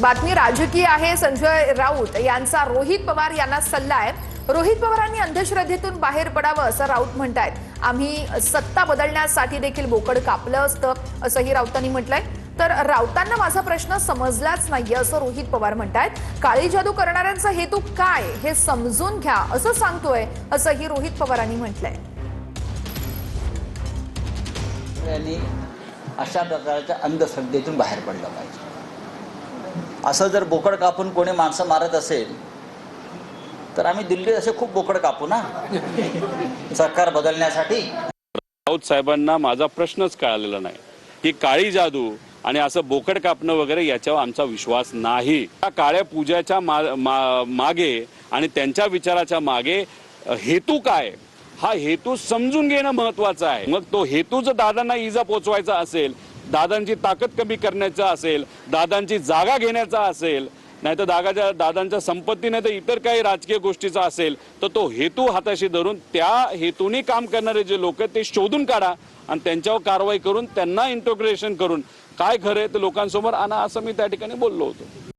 बातमी राजकीय आहे। संजय राऊत यांचा रोहित पवार यांना सल्ला आहे। रोहित पवारांनी अंधश्रद्धेतून बाहेर पडावं असं राऊत म्हणतायत। आम्ही सत्ता बदलण्यासाठी देखील बोकड कापलं असतं असंही राऊतांनी म्हटलंय। तर राऊतांना माझा प्रश्न समजलाच नाहीये असं रोहित पवार म्हणतायत। काळी जादू करणाऱ्यांचा हेतू काय हे समजून घ्या असं सांगतोय असंही रोहित पवारांनी म्हटलंय। अशा प्रकारच्या अंधश्रद्धेतून बाहेर पडलं पाहिजे। असं जर बोकड कापून कोणी माणसं मारत असेल तर आम्ही दिल्लीत असे खूप बोकड कापू ना सरकार बदलण्यासाठी। राऊत साहेबांना माझा प्रश्नच कळालेला नाही की काळी जादू आणि असं बोकड कापणं वगैरे याच्यावर आमचा विश्वास नाही। काळ्या पूजाच्या मागे आणि त्यांच्या विचाराच्या मागे हेतू काय हा हेतू समजून घेणं महत्त्वाचं आहे। मग तो हेतू जर दादांना इजा पोचवायचा असेल, दादांची ताकद कमी करण्याचा असेल, दादांची जागा घेण्याचा असेल, नाहीतर दादांच्या संपत्ती नाही तर इतर काही राजकीय गोष्टीचा असेल तर तो हेतू हाताशी धरून त्या हेतूने काम करणारे जे लोक आहेत ते शोधून काढा आणि त्यांच्यावर कारवाई करून त्यांना इंटोग्रेशन करून काय खरं आहे ते लोकांसमोर आणा असं मी त्या ठिकाणी बोललो होतो।